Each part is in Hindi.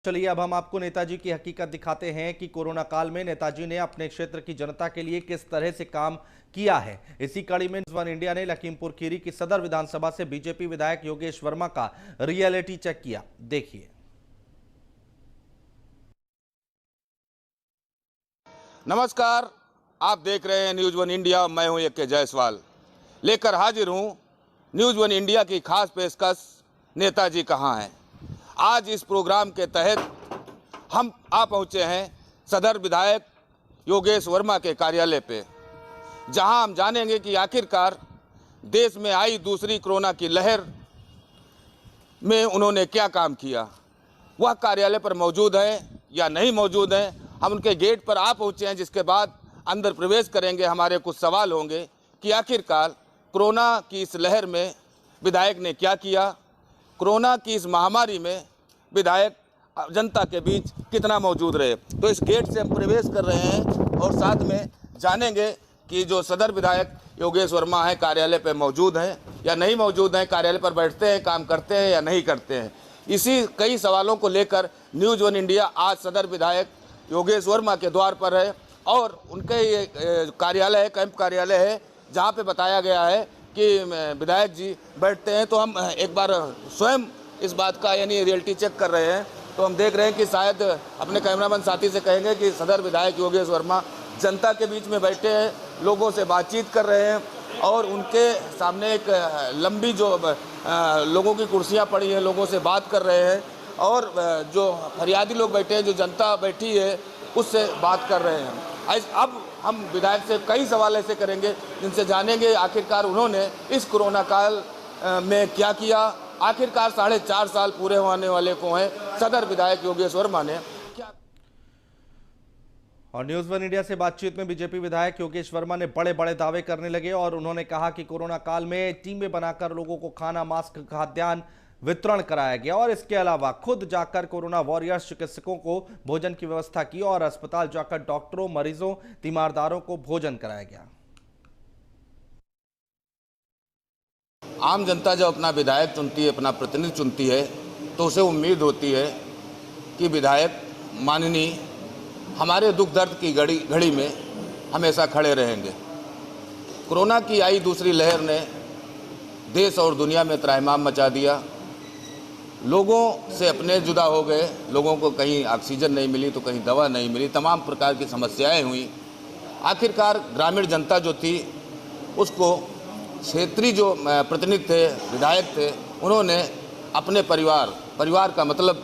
चलिए अब हम आपको नेताजी की हकीकत दिखाते हैं कि कोरोना काल में नेताजी ने अपने क्षेत्र की जनता के लिए किस तरह से काम किया है। इसी कड़ी में न्यूज़ वन इंडिया ने लखीमपुर खीरी की सदर विधानसभा से बीजेपी विधायक योगेश वर्मा का रियलिटी चेक किया। देखिए। नमस्कार, आप देख रहे हैं न्यूज़ वन इंडिया। मैं हूं के जायसवाल, लेकर हाजिर हूं न्यूज़ वन इंडिया की खास पेशकश नेताजी कहां हैं। आज इस प्रोग्राम के तहत हम आ पहुंचे हैं सदर विधायक योगेश वर्मा के कार्यालय पे, जहां हम जानेंगे कि आखिरकार देश में आई दूसरी कोरोना की लहर में उन्होंने क्या काम किया। वह कार्यालय पर मौजूद है या नहीं मौजूद है। हम उनके गेट पर आ पहुंचे हैं, जिसके बाद अंदर प्रवेश करेंगे। हमारे कुछ सवाल होंगे कि आखिरकार कोरोना की इस लहर में विधायक ने क्या किया, कोरोना की इस महामारी में विधायक जनता के बीच कितना मौजूद रहे। तो इस गेट से हम प्रवेश कर रहे हैं और साथ में जानेंगे कि जो सदर विधायक योगेश वर्मा है कार्यालय पर मौजूद हैं या नहीं मौजूद हैं, कार्यालय पर बैठते हैं, काम करते हैं या नहीं करते हैं। इसी कई सवालों को लेकर न्यूज़ वन इंडिया आज सदर विधायक योगेश वर्मा के द्वार पर है और उनके ये कार्यालय है, कैंप कार्यालय है, जहाँ पे बताया गया है कि विधायक जी बैठते हैं। तो हम एक बार स्वयं इस बात का यानी रियलिटी चेक कर रहे हैं। तो हम देख रहे हैं कि शायद अपने कैमरामैन साथी से कहेंगे कि सदर विधायक योगेश वर्मा जनता के बीच में बैठे हैं, लोगों से बातचीत कर रहे हैं और उनके सामने एक लंबी जो लोगों की कुर्सियां पड़ी हैं, लोगों से बात कर रहे हैं और जो फरियादी लोग बैठे हैं, जो जनता बैठी है, उससे बात कर रहे हैं। अब हम विधायक से कई सवाल ऐसे करेंगे जिनसे जानेंगे आखिरकार उन्होंने इस कोरोना काल में क्या किया। आखिरकार 4.5 साल पूरे होने वाले को हैं सदर विधायक योगेश वर्मा ने क्या। और न्यूज़ वन इंडिया से बातचीत में बीजेपी विधायक योगेश वर्मा ने बड़े बड़े दावे करने लगे और उन्होंने कहा कि कोरोना काल में टीमें बनाकर लोगों को खाना, मास्क, खाद्यान्न वितरण कराया गया और इसके अलावा खुद जाकर कोरोना वॉरियर्स चिकित्सकों को भोजन की व्यवस्था की और अस्पताल जाकर डॉक्टरों, मरीजों, तीमारदारों को भोजन कराया गया। आम जनता जब अपना विधायक चुनती है, अपना प्रतिनिधि चुनती है, तो उसे उम्मीद होती है कि विधायक माननीय हमारे दुख दर्द की घड़ी में हमेशा खड़े रहेंगे। कोरोना की आई दूसरी लहर ने देश और दुनिया में त्राहिमाम मचा दिया। लोगों से अपने जुदा हो गए, लोगों को कहीं ऑक्सीजन नहीं मिली तो कहीं दवा नहीं मिली, तमाम प्रकार की समस्याएं हुई। आखिरकार ग्रामीण जनता जो थी उसको क्षेत्रीय जो प्रतिनिधि थे, विधायक थे, उन्होंने अपने परिवार का मतलब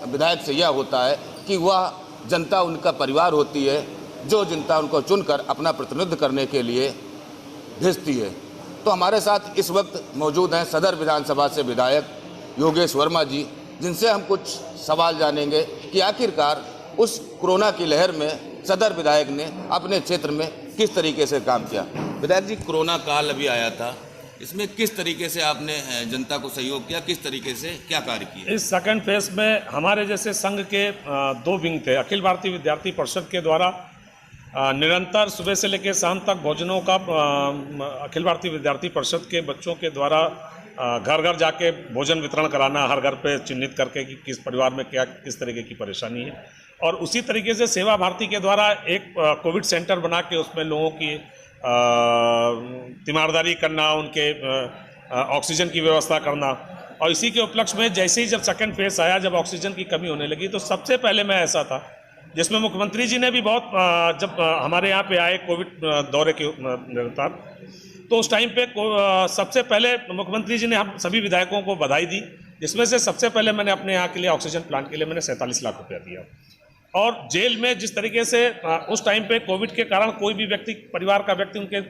विधायक से यह होता है कि वह जनता उनका परिवार होती है, जो जनता उनको चुनकर अपना प्रतिनिधित्व करने के लिए भेजती है। तो हमारे साथ इस वक्त मौजूद हैं सदर विधानसभा से विधायक योगेश वर्मा जी, जिनसे हम कुछ सवाल जानेंगे कि आखिरकार उस कोरोना की लहर में सदर विधायक ने अपने क्षेत्र में किस तरीके से काम किया। विधायक जी, कोरोना काल अभी आया था, इसमें किस तरीके से आपने जनता को सहयोग किया, किस तरीके से क्या कार्य किया? इस सेकंड फेज में हमारे जैसे संघ के 2 विंग थे। अखिल भारतीय विद्यार्थी परिषद के द्वारा निरंतर सुबह से लेकर शाम तक भोजनों का अखिल भारतीय विद्यार्थी परिषद के बच्चों के द्वारा घर घर जाके भोजन वितरण कराना, हर घर पे चिन्हित करके कि किस परिवार में क्या किस तरीके की परेशानी है। और उसी तरीके से सेवा भारती के द्वारा एक कोविड सेंटर बना के उसमें लोगों की तीमारदारी करना, उनके ऑक्सीजन की व्यवस्था करना। और इसी के उपलक्ष्य में जैसे ही जब सेकंड फेज आया, जब ऑक्सीजन की कमी होने लगी, तो सबसे पहले मैं ऐसा था जिसमें मुख्यमंत्री जी ने भी बहुत जब हमारे यहाँ पे आए कोविड दौरे के निरंतर, तो उस टाइम पे सबसे पहले मुख्यमंत्री जी ने हम सभी विधायकों को बधाई दी, जिसमें से सबसे पहले मैंने अपने यहाँ के लिए ऑक्सीजन प्लांट के लिए मैंने 47 लाख रुपया दिया। और जेल में जिस तरीके से उस टाइम पे कोविड के कारण कोई भी व्यक्ति, परिवार का व्यक्ति, उनके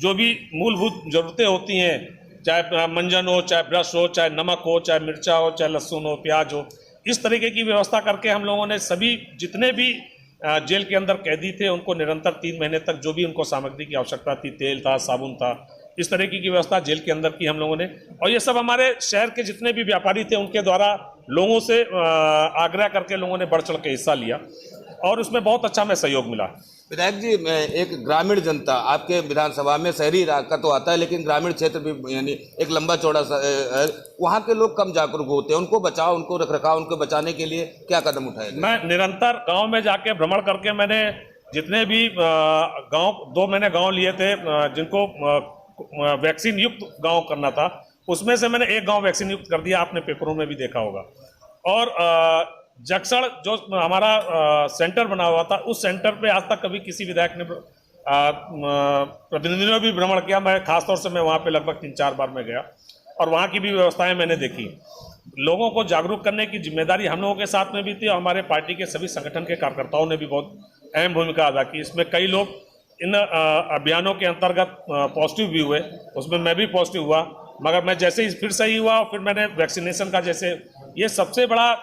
जो भी मूलभूत ज़रूरतें होती हैं, चाहे मंजन हो, चाहे ब्रश हो, चाहे नमक हो, चाहे मिर्चा हो, चाहे लहसुन हो, प्याज हो, इस तरीके की व्यवस्था करके हम लोगों ने सभी जितने भी जेल के अंदर कैदी थे उनको निरंतर 3 महीने तक जो भी उनको सामग्री की आवश्यकता थी, तेल था, साबुन था, इस तरीके की व्यवस्था जेल के अंदर की हम लोगों ने। और ये सब हमारे शहर के जितने भी व्यापारी थे उनके द्वारा लोगों से आग्रह करके लोगों ने बढ़ चढ़ के हिस्सा लिया और उसमें बहुत अच्छा हमें सहयोग मिला। विधायक जी, मैं एक ग्रामीण जनता आपके विधानसभा में शहरी इलाका तो आता है, लेकिन ग्रामीण क्षेत्र भी यानी एक लंबा चौड़ा वहाँ के लोग कम जागरूक होते हैं। उनको बचाओ, उनको रख रखाव, उनको बचाने के लिए क्या कदम उठाए? मैं निरंतर गांव में जाके भ्रमण करके मैंने जितने भी गांव 2 मैंने गांव लिए थे जिनको वैक्सीन युक्त गांव करना था, उसमें से मैंने एक गांव वैक्सीन युक्त कर दिया, आपने पेपरों में भी देखा होगा। और जक्सड़ जो हमारा सेंटर बना हुआ था, उस सेंटर पे आज तक कभी किसी विधायक ने प्रतिनिधियों ने भी भ्रमण किया। मैं खासतौर से मैं वहाँ पे लगभग 3-4 बार मैं गया और वहाँ की भी व्यवस्थाएं मैंने देखी। लोगों को जागरूक करने की जिम्मेदारी हम लोगों के साथ में भी थी और हमारे पार्टी के सभी संगठन के कार्यकर्ताओं ने भी बहुत अहम भूमिका अदा की। इसमें कई लोग इन अभियानों के अंतर्गत पॉजिटिव भी हुए, उसमें मैं भी पॉजिटिव हुआ, मगर मैं जैसे ही फिर सही हुआ और फिर मैंने वैक्सीनेशन का, जैसे ये सबसे बड़ा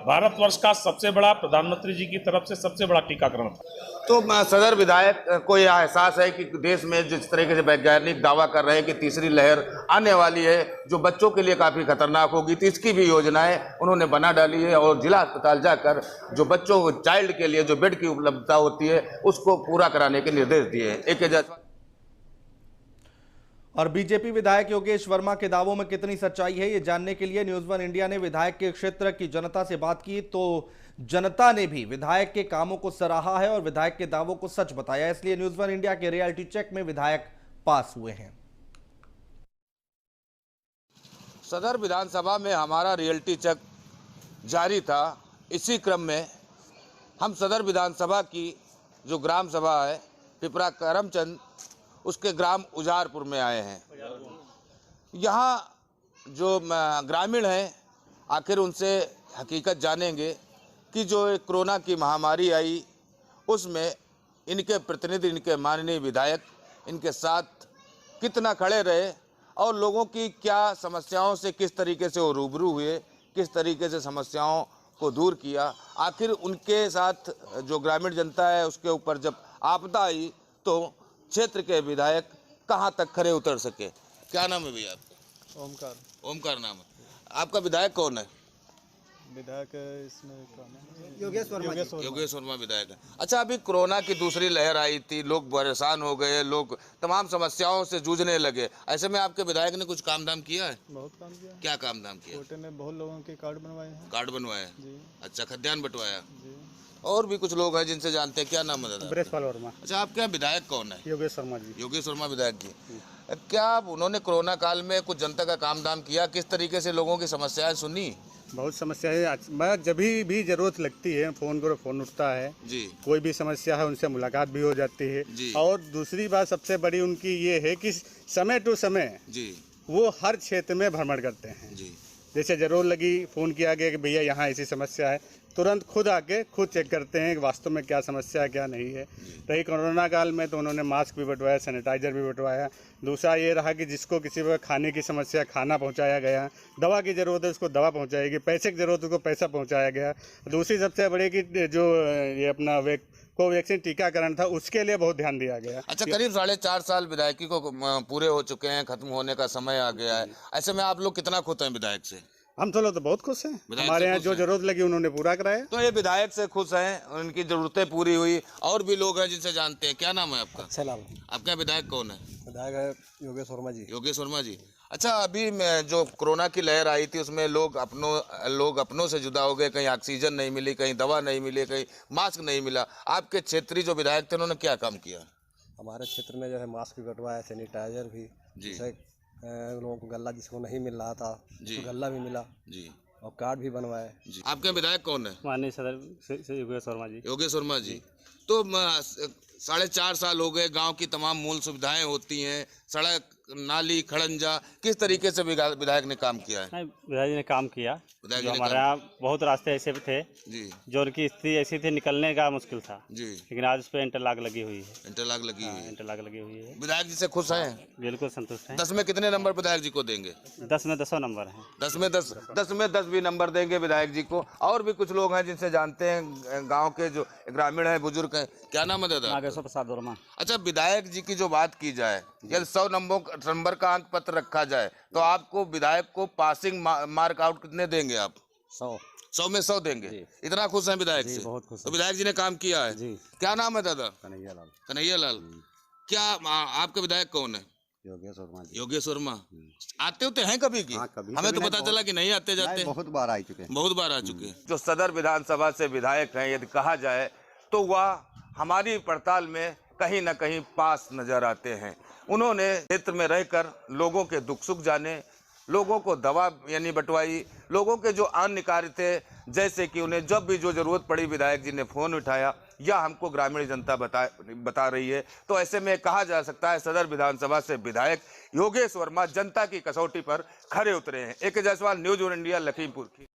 भारतवर्ष का सबसे बड़ा प्रधानमंत्री जी की तरफ से सबसे बड़ा टीकाकरण था। तो सदर विधायक को यह एहसास है कि देश में जिस तरीके से वैज्ञानिक दावा कर रहे हैं कि तीसरी लहर आने वाली है, जो बच्चों के लिए काफ़ी खतरनाक होगी, तो इसकी भी योजनाएं उन्होंने बना डाली है और जिला अस्पताल जाकर जो बच्चों चाइल्ड के लिए जो बेड की उपलब्धता होती है उसको पूरा कराने के निर्देश दिए हैं। AK जायसवाल। और बीजेपी विधायक योगेश वर्मा के दावों में कितनी सच्चाई है, ये जानने के लिए न्यूज़ 1 इंडिया ने विधायक के क्षेत्र की जनता से बात की, तो जनता ने भी विधायक के कामों को सराहा है और विधायक के दावों को सच बताया। इसलिए न्यूज़ 1 इंडिया के रियलिटी चेक में विधायक पास हुए हैं। सदर विधानसभा में हमारा रियलिटी चेक जारी था। इसी क्रम में हम सदर विधानसभा की जो ग्राम सभा है पिपरा करमचंद, उसके ग्राम उजारपुर में आए हैं। यहाँ जो ग्रामीण हैं, आखिर उनसे हकीकत जानेंगे कि जो कोरोना की महामारी आई उसमें इनके प्रतिनिधि, इनके माननीय विधायक इनके साथ कितना खड़े रहे और लोगों की क्या समस्याओं से किस तरीके से वो रूबरू हुए, किस तरीके से समस्याओं को दूर किया। आखिर उनके साथ जो ग्रामीण जनता है उसके ऊपर जब आपदा आई तो क्षेत्र के विधायक कहाँ तक खरे उतर सके। क्या नाम है भैया आपका? ओमकार। ओमकार नाम है आपका। विधायक कौन है? विधायक इसमें कौन है? योगेश वर्मा विधायक है। अच्छा, अभी कोरोना की दूसरी लहर आई थी, लोग परेशान हो गए, लोग तमाम समस्याओं से जूझने लगे। ऐसे में आपके विधायक ने कुछ काम धाम किया है? बहुत काम किया। क्या काम धाम किया? कोटे में बहुत लोगों के कार्ड बनवाए हैं। कार्ड बनवाए जी। अच्छा, खाद्यान्न बंटवाया जी। और भी कुछ लोग हैं जिनसे जानते हैं। क्या नाम है दादा? ब्रजपाल वर्मा। अच्छा, आपके यहाँ विधायक कौन है? योगेश वर्मा जी। योगेश वर्मा विधायक जी। क्या उन्होंने कोरोना काल में कुछ जनता का काम धाम किया? किस तरीके से लोगों की समस्याएं सुनी? बहुत समस्याएं, मैं जब भी जरूरत लगती है फ़ोन करो, फ़ोन उठता है जी। कोई भी समस्या है उनसे मुलाकात भी हो जाती है जी। और दूसरी बात सबसे बड़ी उनकी ये है कि समय टू समय जी वो हर क्षेत्र में भ्रमण करते हैं। जी। जैसे जरूर लगी, फ़ोन किया गया कि भैया यहाँ ऐसी समस्या है, तुरंत खुद आके खुद चेक करते हैं कि वास्तव में क्या समस्या है क्या नहीं है। रही कोरोना काल में तो उन्होंने मास्क भी बंटवाया, सैनिटाइजर भी बंटवाया। दूसरा ये रहा कि जिसको किसी वक्त खाने की समस्या, खाना पहुंचाया गया, दवा की ज़रूरत है उसको दवा पहुंचाई गई, पैसे की ज़रूरत है उसको पैसा पहुंचाया गया। दूसरी सबसे बड़ी कि जो ये अपना कोवैक्सीन टीकाकरण था उसके लिए बहुत ध्यान दिया गया। अच्छा, करीब 4.5 साल विधायकी को पूरे हो चुके हैं, खत्म होने का समय आ गया है। ऐसे में आप लोग कितना खुश हैं विधायक से? हम तो लोग तो बहुत खुश हैं। हमारे यहाँ जो जरूरत लगी उन्होंने पूरा कराया। तो ये विधायक से खुश हैं, उनकी जरूरतें पूरी हुई। और भी लोग हैं जिनसे जानते हैं। क्या नाम है आपका? सलाम। आपका विधायक कौन है? विधायक है योगेश वर्मा जी। योगेश वर्मा जी। अच्छा, अभी जो कोरोना की लहर आई थी उसमें लोग अपनों से जुदा हो गए। कहीं ऑक्सीजन नहीं मिली, कहीं दवा नहीं मिली, कहीं मास्क नहीं मिला। आपके क्षेत्रीय जो विधायक थे उन्होंने क्या काम किया? हमारे क्षेत्र में जो है मास्क भी बंटवाया, सैनिटाइजर भी, जैसे लोगों को गल्ला जिसको नहीं मिल रहा था उसको गल्ला भी मिला जी, और कार्ड भी बनवाए जी। आपके विधायक कौन है? माननीय सदर योगेश वर्मा जी। योगेश वर्मा जी। तो 4.5 साल हो गए, गांव की तमाम मूल सुविधाएं होती हैं, सड़क, नाली, खड़ंजा, किस तरीके से विधायक ने काम किया है? नहीं, विधायक जी ने काम किया। विधायक जो हमारे यहाँ बहुत रास्ते ऐसे भी थे जी, जो उनकी स्थिति ऐसी थी निकलने का मुश्किल था जी, लेकिन आज उस पर इंटरलॉक लगी हुई है। इंटरलॉक लगी हुई है। इंटरलॉक लगी हुई है। विधायक जी से खुश हैं? बिल्कुल संतुष्ट हैं। 10 में कितने नंबर विधायक जी को देंगे? 10 में 10 नंबर हैं। 10 में 10 भी नंबर देंगे विधायक जी को। और भी कुछ लोग हैं जिनसे जानते हैं, गांव के जो ग्रामीण हैं, बुजुर्ग हैं। क्या नाम है दादा? नागेश्वर प्रसाद वर्मा। अच्छा, विधायक जी की जो बात की जाए, यदि 100 नंबर का अंक पत्र रखा जाए तो आपको विधायक को पासिंग मार्क आउट कितने देंगे आप? 100 में 100 देंगे। इतना खुश हैं विधायक से? बहुत खुश तो विधायक जी ने काम किया है। जी। क्या नाम है दादा? कन्हैया लाल। क्या आपके विधायक कौन है? योगेश वर्मा जी। योगेश वर्मा। आते होते हैं कभी की? कभी हमें तो पता चला कि नहीं आते जाते। बहुत बार आ चुके हैं। बहुत बार आ चुके हैं। जो सदर विधानसभा से विधायक हैं, यदि कहा जाए तो वह हमारी पड़ताल में कहीं न कहीं पास नजर आते हैं। उन्होंने क्षेत्र में रहकर लोगों के दुख सुख जाने, लोगों को दवा यानी बंटवाई, लोगों के जो अन्य कार्य थे, जैसे कि उन्हें जब भी जो जरूरत पड़ी विधायक जी ने फोन उठाया, यह हमको ग्रामीण जनता बता रही है। तो ऐसे में कहा जा सकता है सदर विधानसभा से विधायक योगेश वर्मा जनता की कसौटी पर खरे उतरे हैं। AK Jaiswal, news 1 India, Lakhimpur.